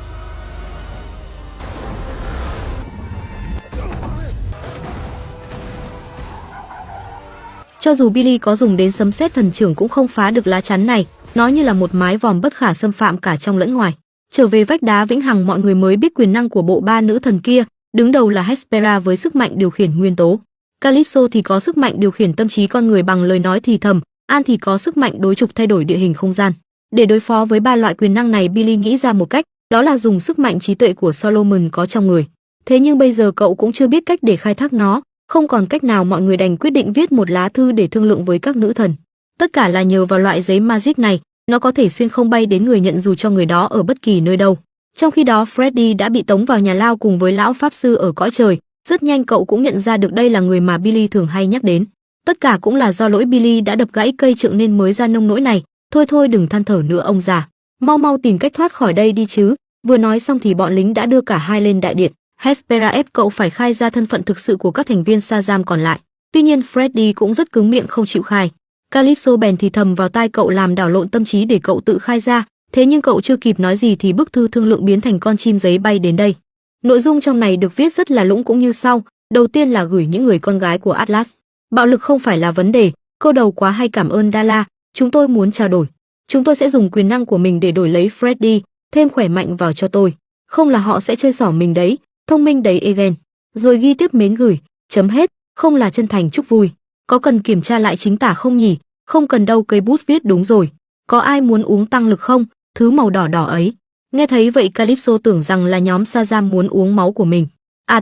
Cho dù Billy có dùng đến sấm sét thần trưởng cũng không phá được lá chắn này, nó như là một mái vòm bất khả xâm phạm cả trong lẫn ngoài. Trở về vách đá vĩnh hằng, mọi người mới biết quyền năng của bộ ba nữ thần kia. Đứng đầu là Hespera với sức mạnh điều khiển nguyên tố, Calypso thì có sức mạnh điều khiển tâm trí con người bằng lời nói thì thầm, An thì có sức mạnh đối trục thay đổi địa hình không gian. Để đối phó với ba loại quyền năng này, Billy nghĩ ra một cách, đó là dùng sức mạnh trí tuệ của Solomon có trong người. Thế nhưng bây giờ cậu cũng chưa biết cách để khai thác nó, không còn cách nào, mọi người đành quyết định viết một lá thư để thương lượng với các nữ thần. Tất cả là nhờ vào loại giấy magic này, nó có thể xuyên không bay đến người nhận dù cho người đó ở bất kỳ nơi đâu. Trong khi đó Freddy đã bị tống vào nhà lao cùng với lão pháp sư ở cõi trời. Rất nhanh cậu cũng nhận ra được đây là người mà Billy thường hay nhắc đến. Tất cả cũng là do lỗi Billy đã đập gãy cây trượng nên mới ra nông nỗi này. Thôi thôi đừng than thở nữa ông già. Mau mau tìm cách thoát khỏi đây đi chứ. Vừa nói xong thì bọn lính đã đưa cả hai lên đại điện. Hespera ép cậu phải khai ra thân phận thực sự của các thành viên Shazam còn lại. Tuy nhiên Freddy cũng rất cứng miệng không chịu khai. Calypso bèn thì thầm vào tai cậu làm đảo lộn tâm trí để cậu tự khai ra. Thế nhưng cậu chưa kịp nói gì thì bức thư thương lượng biến thành con chim giấy bay đến đây. Nội dung trong này được viết rất là lũng cũng như sau. Đầu tiên là gửi những người con gái của Atlas. Bạo lực không phải là vấn đề. Câu đầu quá hay cảm ơn Dala. Chúng tôi muốn trao đổi. Chúng tôi sẽ dùng quyền năng của mình để đổi lấy Freddy. Thêm khỏe mạnh vào cho tôi. Không là họ sẽ chơi xỏ mình đấy. Thông minh đấy Egan. Rồi ghi tiếp mến gửi. Chấm hết. Không là chân thành chúc vui. Có cần kiểm tra lại chính tả không nhỉ? Không cần đâu, cây bút viết đúng rồi. Có ai muốn uống tăng lực không? Thứ màu đỏ đỏ ấy. Nghe thấy vậy Calypso tưởng rằng là nhóm Shazam muốn uống máu của mình.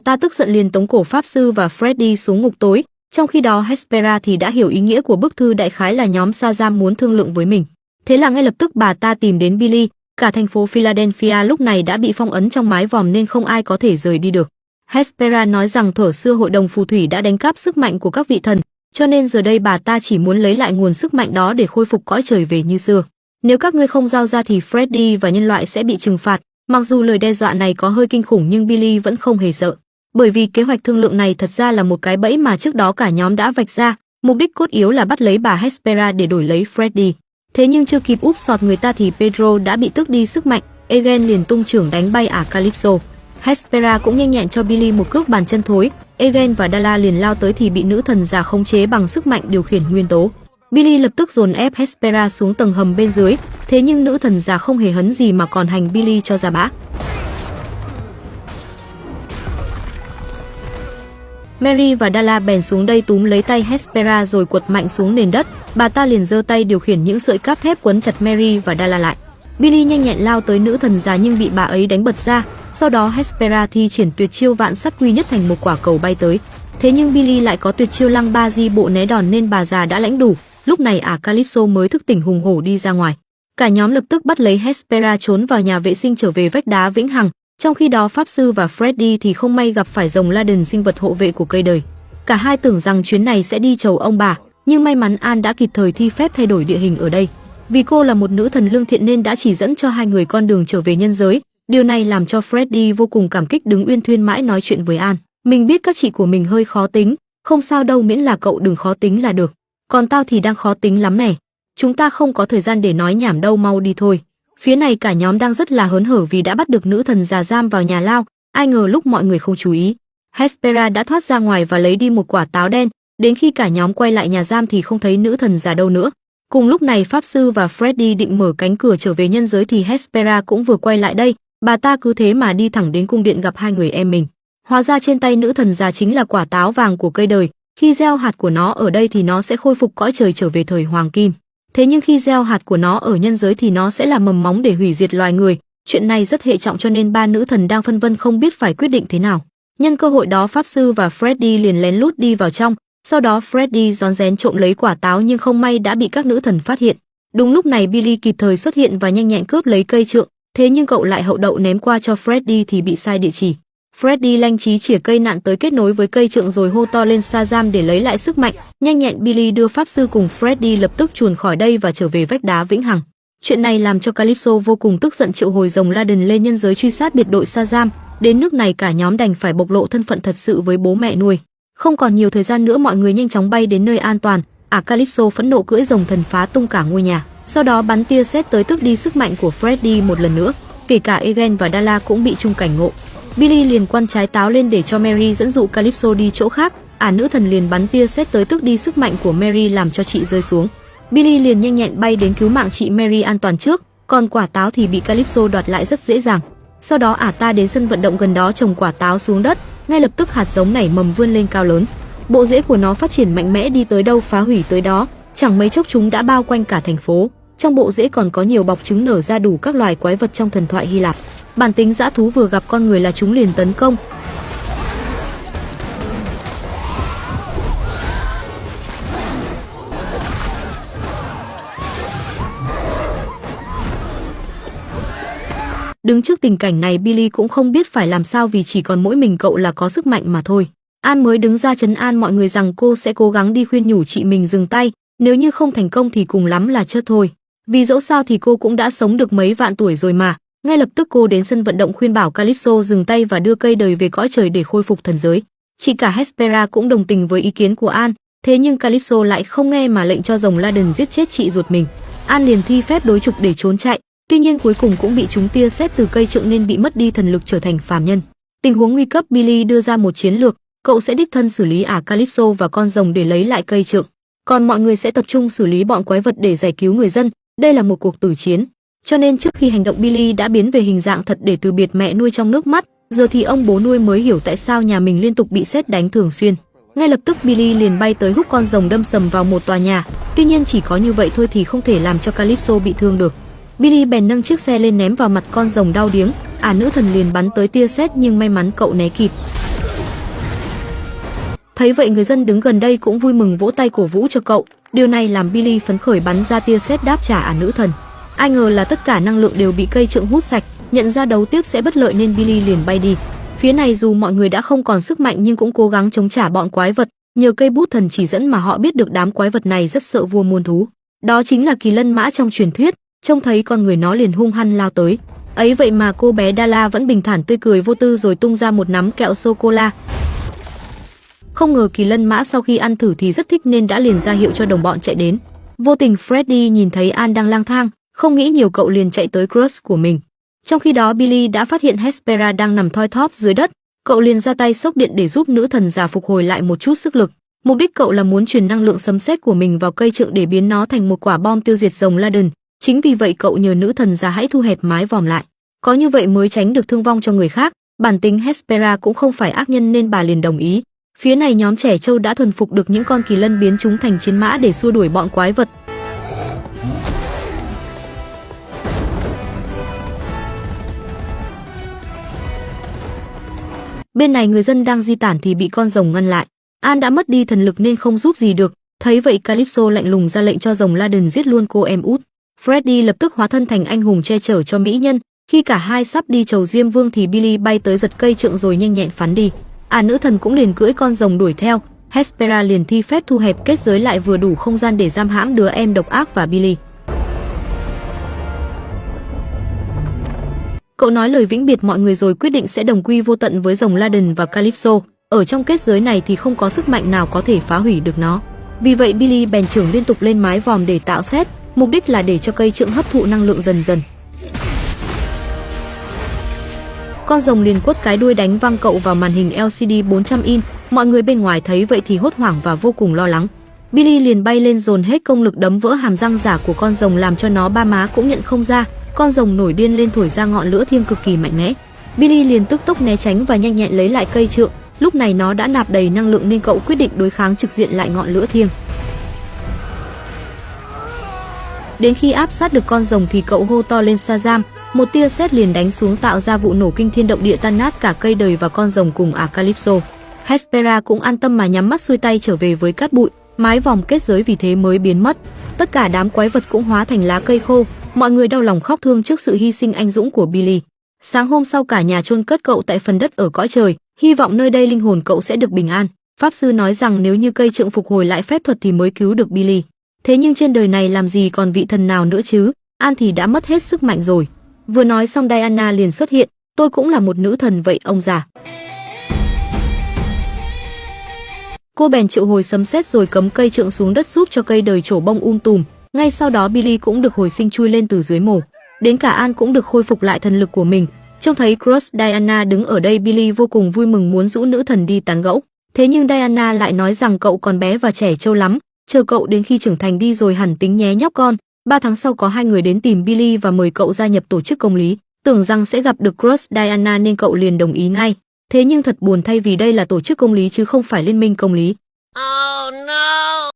Ta tức giận liền tống cổ pháp sư và Freddy xuống ngục tối. Trong khi đó Hespera thì đã hiểu ý nghĩa của bức thư đại khái là nhóm Shazam muốn thương lượng với mình. Thế là ngay lập tức bà ta tìm đến Billy. Cả thành phố Philadelphia lúc này đã bị phong ấn trong mái vòm nên không ai có thể rời đi được. Hespera nói rằng thuở xưa hội đồng phù thủy đã đánh cắp sức mạnh của các vị thần, cho nên giờ đây bà ta chỉ muốn lấy lại nguồn sức mạnh đó để khôi phục cõi trời về như xưa. Nếu các ngươi không giao ra thì Freddy và nhân loại sẽ bị trừng phạt. Mặc dù lời đe dọa này có hơi kinh khủng nhưng Billy vẫn không hề sợ. Bởi vì kế hoạch thương lượng này thật ra là một cái bẫy mà trước đó cả nhóm đã vạch ra, mục đích cốt yếu là bắt lấy bà Hespera để đổi lấy Freddy. Thế nhưng chưa kịp úp sọt người ta thì Pedro đã bị tước đi sức mạnh, Egan liền tung chưởng đánh bay Calypso. Hespera cũng nhanh nhẹn cho Billy một cước bàn chân thối, Egan và Dala liền lao tới thì bị nữ thần già khống chế bằng sức mạnh điều khiển nguyên tố. Billy lập tức dồn ép Hespera xuống tầng hầm bên dưới, thế nhưng nữ thần già không hề hấn gì mà còn hành Billy cho ra bã. Mary và Dala bèn xuống đây túm lấy tay Hespera rồi quật mạnh xuống nền đất, bà ta liền giơ tay điều khiển những sợi cáp thép quấn chặt Mary và Dala lại. Billy nhanh nhẹn lao tới nữ thần già nhưng bị bà ấy đánh bật ra, sau đó Hespera thi triển tuyệt chiêu vạn sát quy nhất thành một quả cầu bay tới. Thế nhưng Billy lại có tuyệt chiêu lăng ba di bộ né đòn nên bà già đã lãnh đủ, lúc này Calypso mới thức tỉnh hùng hổ đi ra ngoài. Cả nhóm lập tức bắt lấy Hespera trốn vào nhà vệ sinh trở về vách đá vĩnh hằng. Trong khi đó pháp sư và Freddy thì không may gặp phải rồng Laden, sinh vật hộ vệ của cây đời. Cả hai tưởng rằng chuyến này sẽ đi chầu ông bà, nhưng may mắn An đã kịp thời thi phép thay đổi địa hình ở đây. Vì cô là một nữ thần lương thiện nên đã chỉ dẫn cho hai người con đường trở về nhân giới. Điều này làm cho Freddy vô cùng cảm kích, đứng uyên thuyên mãi nói chuyện với An. Mình biết các chị của mình hơi khó tính, không sao đâu, miễn là cậu đừng khó tính là được. Còn tao thì đang khó tính lắm này. Chúng ta không có thời gian để nói nhảm đâu, mau đi thôi. Phía này cả nhóm đang rất là hớn hở vì đã bắt được nữ thần già giam vào nhà lao, ai ngờ lúc mọi người không chú ý, Hespera đã thoát ra ngoài và lấy đi một quả táo đen, đến khi cả nhóm quay lại nhà giam thì không thấy nữ thần già đâu nữa. Cùng lúc này pháp sư và Freddy định mở cánh cửa trở về nhân giới thì Hespera cũng vừa quay lại đây, bà ta cứ thế mà đi thẳng đến cung điện gặp hai người em mình. Hóa ra trên tay nữ thần già chính là quả táo vàng của cây đời, khi gieo hạt của nó ở đây thì nó sẽ khôi phục cõi trời trở về thời hoàng kim. Thế nhưng khi gieo hạt của nó ở nhân giới thì nó sẽ là mầm móng để hủy diệt loài người. Chuyện này rất hệ trọng cho nên ba nữ thần đang phân vân không biết phải quyết định thế nào. Nhân cơ hội đó pháp sư và Freddy liền lén lút đi vào trong. Sau đó Freddy rón rén trộm lấy quả táo nhưng không may đã bị các nữ thần phát hiện. Đúng lúc này Billy kịp thời xuất hiện và nhanh nhẹn cướp lấy cây trượng. Thế nhưng cậu lại hậu đậu ném qua cho Freddy thì bị sai địa chỉ. Freddy lanh trí chỉa cây nạn tới kết nối với cây trượng rồi hô to lên Shazam để lấy lại sức mạnh. Nhanh nhẹn Billy đưa pháp sư cùng Freddy lập tức chuồn khỏi đây và trở về vách đá vĩnh hằng. Chuyện này làm cho Calypso vô cùng tức giận, triệu hồi rồng Laden lên nhân giới truy sát biệt đội Shazam. Đến nước này cả nhóm đành phải bộc lộ thân phận thật sự với bố mẹ nuôi. Không còn nhiều thời gian nữa, mọi người nhanh chóng bay đến nơi an toàn. Calypso phẫn nộ cưỡi rồng thần phá tung cả ngôi nhà, sau đó bắn tia sét tới tước đi sức mạnh của Freddy một lần nữa. Kể cả Egan và Dala cũng bị chung cảnh ngộ. Billy liền quăng trái táo lên để cho Mary dẫn dụ Calypso đi chỗ khác. Nữ thần liền bắn tia sét tới tước đi sức mạnh của Mary làm cho chị rơi xuống. Billy liền nhanh nhẹn bay đến cứu mạng chị Mary an toàn trước, còn quả táo thì bị Calypso đoạt lại rất dễ dàng. Sau đó ta đến sân vận động gần đó trồng quả táo xuống đất, ngay lập tức hạt giống nảy mầm vươn lên cao lớn. Bộ rễ của nó phát triển mạnh mẽ, đi tới đâu phá hủy tới đó, chẳng mấy chốc chúng đã bao quanh cả thành phố. Trong bộ rễ còn có nhiều bọc trứng nở ra đủ các loài quái vật trong thần thoại Hy Lạp. Bản tính dã thú vừa gặp con người là chúng liền tấn công. Đứng trước tình cảnh này, Billy cũng không biết phải làm sao vì chỉ còn mỗi mình cậu là có sức mạnh mà thôi. An mới đứng ra trấn an mọi người rằng cô sẽ cố gắng đi khuyên nhủ chị mình dừng tay, nếu như không thành công thì cùng lắm là chết thôi. Vì dẫu sao thì cô cũng đã sống được mấy vạn tuổi rồi mà. Ngay lập tức cô đến sân vận động khuyên bảo Calypso dừng tay và đưa cây đời về cõi trời để khôi phục thần giới. Chị cả Hespera cũng đồng tình với ý kiến của An, thế nhưng Calypso lại không nghe mà lệnh cho rồng Laden giết chết chị ruột mình. An liền thi phép đối trục để trốn chạy, tuy nhiên cuối cùng cũng bị trúng tia sét từ cây trượng nên bị mất đi thần lực trở thành phàm nhân. Tình huống nguy cấp, Billy đưa ra một chiến lược, cậu sẽ đích thân xử lý Calypso và con rồng để lấy lại cây trượng, còn mọi người sẽ tập trung xử lý bọn quái vật để giải cứu người dân. Đây là một cuộc tử chiến, cho nên trước khi hành động Billy đã biến về hình dạng thật để từ biệt mẹ nuôi trong nước mắt. Giờ thì ông bố nuôi mới hiểu tại sao nhà mình liên tục bị sét đánh thường xuyên. Ngay lập tức Billy liền bay tới húc con rồng đâm sầm vào một tòa nhà, tuy nhiên chỉ có như vậy thôi thì không thể làm cho Calypso bị thương được. Billy bèn nâng chiếc xe lên ném vào mặt con rồng đau điếng, nữ thần liền bắn tới tia sét nhưng may mắn cậu né kịp. Thấy vậy người dân đứng gần đây cũng vui mừng vỗ tay cổ vũ cho cậu, điều này làm Billy phấn khởi bắn ra tia sét đáp trả nữ thần. Ai ngờ là tất cả năng lượng đều bị cây trượng hút sạch, nhận ra đấu tiếp sẽ bất lợi nên Billy liền bay đi. Phía này dù mọi người đã không còn sức mạnh nhưng cũng cố gắng chống trả bọn quái vật, nhờ cây bút thần chỉ dẫn mà họ biết được đám quái vật này rất sợ vua muôn thú. Đó chính là kỳ lân mã trong truyền thuyết, trông thấy con người nó liền hung hăng lao tới. Ấy vậy mà cô bé Dala vẫn bình thản tươi cười vô tư rồi tung ra một nắm kẹo sô cô la. Không ngờ kỳ lân mã sau khi ăn thử thì rất thích nên đã liền ra hiệu cho đồng bọn chạy đến. Vô tình Freddy nhìn thấy An đang lang thang, không nghĩ nhiều cậu liền chạy tới crush của mình. Trong khi đó Billy đã phát hiện Hespera đang nằm thoi thóp dưới đất, cậu liền ra tay xốc điện để giúp nữ thần già phục hồi lại một chút sức lực. Mục đích cậu là muốn truyền năng lượng sấm sét của mình vào cây trượng để biến nó thành một quả bom tiêu diệt rồng Laden. Chính vì vậy cậu nhờ nữ thần già hãy thu hẹp mái vòm lại, có như vậy mới tránh được thương vong cho người khác. Bản tính Hespera cũng không phải ác nhân nên bà liền đồng ý. Phía này nhóm trẻ trâu đã thuần phục được những con kỳ lân biến chúng thành chiến mã để xua đuổi bọn quái vật. Bên này người dân đang di tản thì bị con rồng ngăn lại. An đã mất đi thần lực nên không giúp gì được. Thấy vậy Calypso lạnh lùng ra lệnh cho rồng Laden giết luôn cô em út. Freddy lập tức hóa thân thành anh hùng che chở cho mỹ nhân. Khi cả hai sắp đi chầu Diêm Vương thì Billy bay tới giật cây trượng rồi nhanh nhẹn phắn đi. Nữ thần cũng liền cưỡi con rồng đuổi theo. Hespera liền thi phép thu hẹp kết giới lại vừa đủ không gian để giam hãm đứa em độc ác và Billy. Cậu nói lời vĩnh biệt mọi người rồi quyết định sẽ đồng quy vô tận với rồng Laden và Calypso. Ở trong kết giới này thì không có sức mạnh nào có thể phá hủy được nó. Vì vậy Billy bèn chưởng liên tục lên mái vòm để tạo sét, mục đích là để cho cây trượng hấp thụ năng lượng dần dần. Con rồng liền quất cái đuôi đánh văng cậu vào màn hình LCD 400 inch. Mọi người bên ngoài thấy vậy thì hốt hoảng và vô cùng lo lắng. Billy liền bay lên dồn hết công lực đấm vỡ hàm răng giả của con rồng làm cho nó ba má cũng nhận không ra. Con rồng nổi điên lên thổi ra ngọn lửa thiêng cực kỳ mạnh mẽ. Billy liền tức tốc né tránh và nhanh nhẹn lấy lại cây trượng. Lúc này nó đã nạp đầy năng lượng nên cậu quyết định đối kháng trực diện lại ngọn lửa thiêng. Đến khi áp sát được con rồng thì cậu hô to lên Shazam, một tia sét liền đánh xuống tạo ra vụ nổ kinh thiên động địa tan nát cả cây đời và con rồng cùng Calypso. Hespera cũng an tâm mà nhắm mắt xuôi tay trở về với cát bụi, mái vòm kết giới vì thế mới biến mất. Tất cả đám quái vật cũng hóa thành lá cây khô, mọi người đau lòng khóc thương trước sự hy sinh anh dũng của Billy. Sáng hôm sau cả nhà chôn cất cậu tại phần đất ở cõi trời, hy vọng nơi đây linh hồn cậu sẽ được bình an. Pháp sư nói rằng nếu như cây trượng phục hồi lại phép thuật thì mới cứu được Billy. Thế nhưng trên đời này làm gì còn vị thần nào nữa chứ, An thì đã mất hết sức mạnh rồi. Vừa nói xong Diana liền xuất hiện, tôi cũng là một nữ thần vậy ông già. Cô bèn triệu hồi sấm sét rồi cấm cây trượng xuống đất giúp cho cây đời trổ bông tùm. Ngay sau đó Billy cũng được hồi sinh chui lên từ dưới mồ. Đến cả An cũng được khôi phục lại thần lực của mình. Trông thấy Crush Diana đứng ở đây Billy vô cùng vui mừng muốn rủ nữ thần đi tán gẫu. Thế nhưng Diana lại nói rằng cậu còn bé và trẻ trâu lắm, chờ cậu đến khi trưởng thành đi rồi hẳn tính nhé nhóc con. 3 tháng sau có hai người đến tìm Billy và mời cậu gia nhập tổ chức công lý. Tưởng rằng sẽ gặp được Crush Diana nên cậu liền đồng ý ngay. Thế nhưng thật buồn thay vì đây là tổ chức công lý chứ không phải liên minh công lý. Oh no!